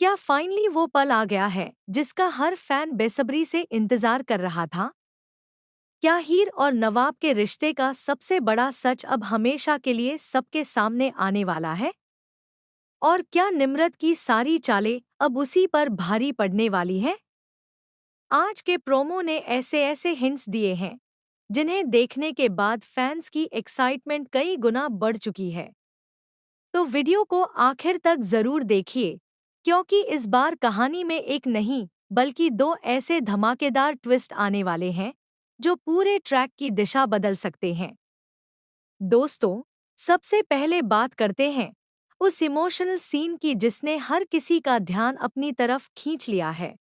क्या फाइनली वो पल आ गया है जिसका हर फैन बेसब्री से इंतजार कर रहा था? क्या हीर और नवाब के रिश्ते का सबसे बड़ा सच अब हमेशा के लिए सबके सामने आने वाला है? और क्या निम्रत की सारी चालें अब उसी पर भारी पड़ने वाली हैं? आज के प्रोमो ने ऐसे ऐसे हिंट्स दिए हैं जिन्हें देखने के बाद फैंस की एक्साइटमेंट कई गुना बढ़ चुकी है। तो वीडियो को आखिर तक जरूर देखिए, क्योंकि इस बार कहानी में एक नहीं बल्कि दो ऐसे धमाकेदार ट्विस्ट आने वाले हैं जो पूरे ट्रैक की दिशा बदल सकते हैं। दोस्तों, सबसे पहले बात करते हैं उस इमोशनल सीन की जिसने हर किसी का ध्यान अपनी तरफ खींच लिया है।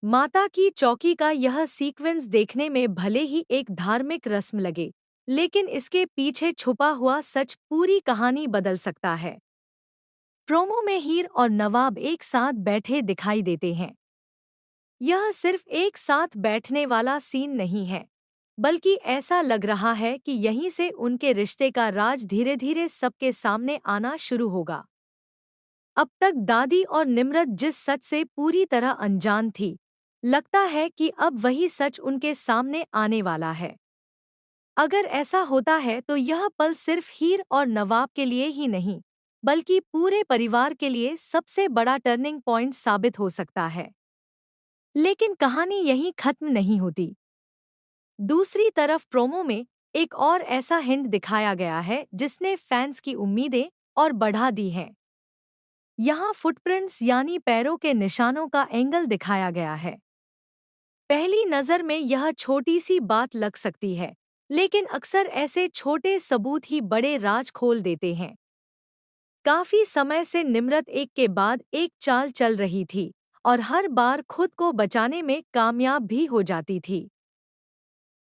माता की चौकी का यह सीक्वेंस देखने में भले ही एक धार्मिक रस्म लगे, लेकिन इसके पीछे छुपा हुआ सच पूरी कहानी बदल सकता है। प्रोमो में हीर और नवाब एक साथ बैठे दिखाई देते हैं। यह सिर्फ एक साथ बैठने वाला सीन नहीं है, बल्कि ऐसा लग रहा है कि यहीं से उनके रिश्ते का राज धीरे धीरे सबके सामने आना शुरू होगा। अब तक दादी और निम्रत जिस सच से पूरी तरह अनजान थी, लगता है कि अब वही सच उनके सामने आने वाला है। अगर ऐसा होता है तो यह पल सिर्फ हीर और नवाब के लिए ही नहीं, बल्कि पूरे परिवार के लिए सबसे बड़ा टर्निंग पॉइंट साबित हो सकता है। लेकिन कहानी यहीं खत्म नहीं होती। दूसरी तरफ प्रोमो में एक और ऐसा हिंट दिखाया गया है जिसने फैंस की उम्मीदें और बढ़ा दी हैं। यहाँ फुटप्रिंट्स यानी पैरों के निशानों का एंगल दिखाया गया है। पहली नज़र में यह छोटी सी बात लग सकती है, लेकिन अक्सर ऐसे छोटे सबूत ही बड़े राज खोल देते हैं। काफी समय से निम्रत एक के बाद एक चाल चल रही थी और हर बार खुद को बचाने में कामयाब भी हो जाती थी।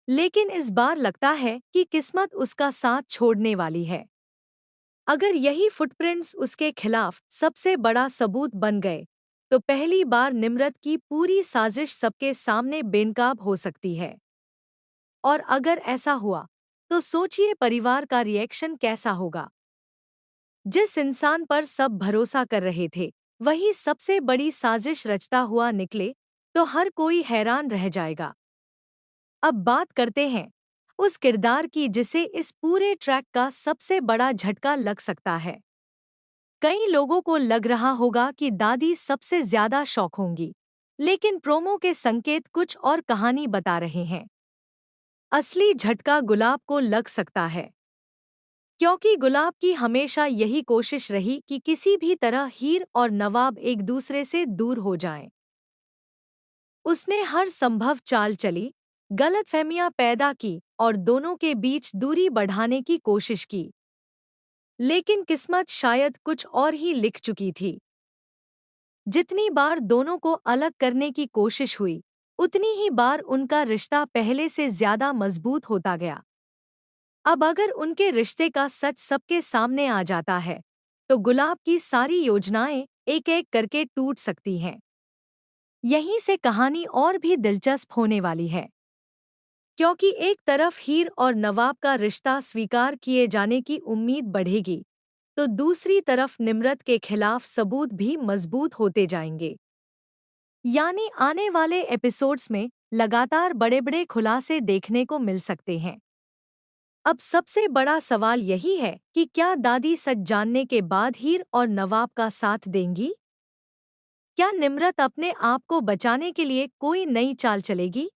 लेकिन इस बार लगता है कि किस्मत उसका साथ छोड़ने वाली है। अगर यही फुटप्रिंट्स उसके खिलाफ सबसे बड़ा सबूत बन गए, तो पहली बार निम्रत की पूरी साजिश सबके सामने बेनकाब हो सकती है। और अगर ऐसा हुआ, तो सोचिए परिवार का रिएक्शन कैसा होगा। जिस इंसान पर सब भरोसा कर रहे थे, वही सबसे बड़ी साजिश रचता हुआ निकले, तो हर कोई हैरान रह जाएगा। अब बात करते हैं उस किरदार की जिसे इस पूरे ट्रैक का सबसे बड़ा झटका लग सकता है। कई लोगों को लग रहा होगा कि दादी सबसे ज्यादा शॉक होंगी, लेकिन प्रोमो के संकेत कुछ और कहानी बता रहे हैं। असली झटका गुलाब को लग सकता है, क्योंकि गुलाब की हमेशा यही कोशिश रही कि किसी भी तरह हीर और नवाब एक दूसरे से दूर हो जाएं। उसने हर संभव चाल चली, गलतफहमियां पैदा की और दोनों के बीच दूरी बढ़ाने की कोशिश की। लेकिन किस्मत शायद कुछ और ही लिख चुकी थी। जितनी बार दोनों को अलग करने की कोशिश हुई, उतनी ही बार उनका रिश्ता पहले से ज्यादा मजबूत होता गया। अब अगर उनके रिश्ते का सच सबके सामने आ जाता है, तो गुलाब की सारी योजनाएं एक-एक करके टूट सकती हैं। यहीं से कहानी और भी दिलचस्प होने वाली है, क्योंकि एक तरफ हीर और नवाब का रिश्ता स्वीकार किए जाने की उम्मीद बढ़ेगी, तो दूसरी तरफ निम्रत के खिलाफ सबूत भी मजबूत होते जाएंगे। यानी आने वाले एपिसोड्स में लगातार बड़े-बड़े खुलासे देखने को मिल सकते हैं। अब सबसे बड़ा सवाल यही है कि क्या दादी सच जानने के बाद हीर और नवाब का साथ देंगी? क्या निम्रत अपने आप को बचाने के लिए कोई नई चाल चलेगी?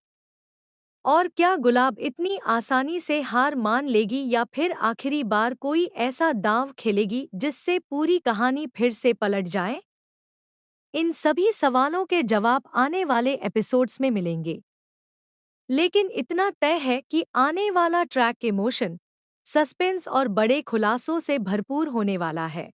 और क्या गुलाब इतनी आसानी से हार मान लेगी या फिर आखिरी बार कोई ऐसा दांव खेलेगी जिससे पूरी कहानी फिर से पलट जाए? इन सभी सवालों के जवाब आने वाले एपिसोड्स में मिलेंगे। लेकिन इतना तय है कि आने वाला ट्रैक इमोशन, सस्पेंस और बड़े खुलासों से भरपूर होने वाला है।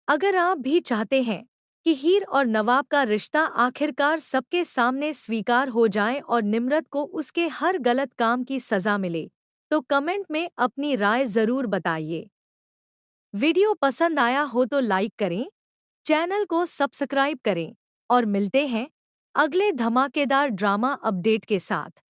अगर आप भी चाहते हैं कि हीर और नवाब का रिश्ता आखिरकार सबके सामने स्वीकार हो जाए और निम्रत को उसके हर गलत काम की सजा मिले, तो कमेंट में अपनी राय जरूर बताइए। वीडियो पसंद आया हो तो लाइक करें, चैनल को सब्सक्राइब करें और मिलते हैं अगले धमाकेदार ड्रामा अपडेट के साथ।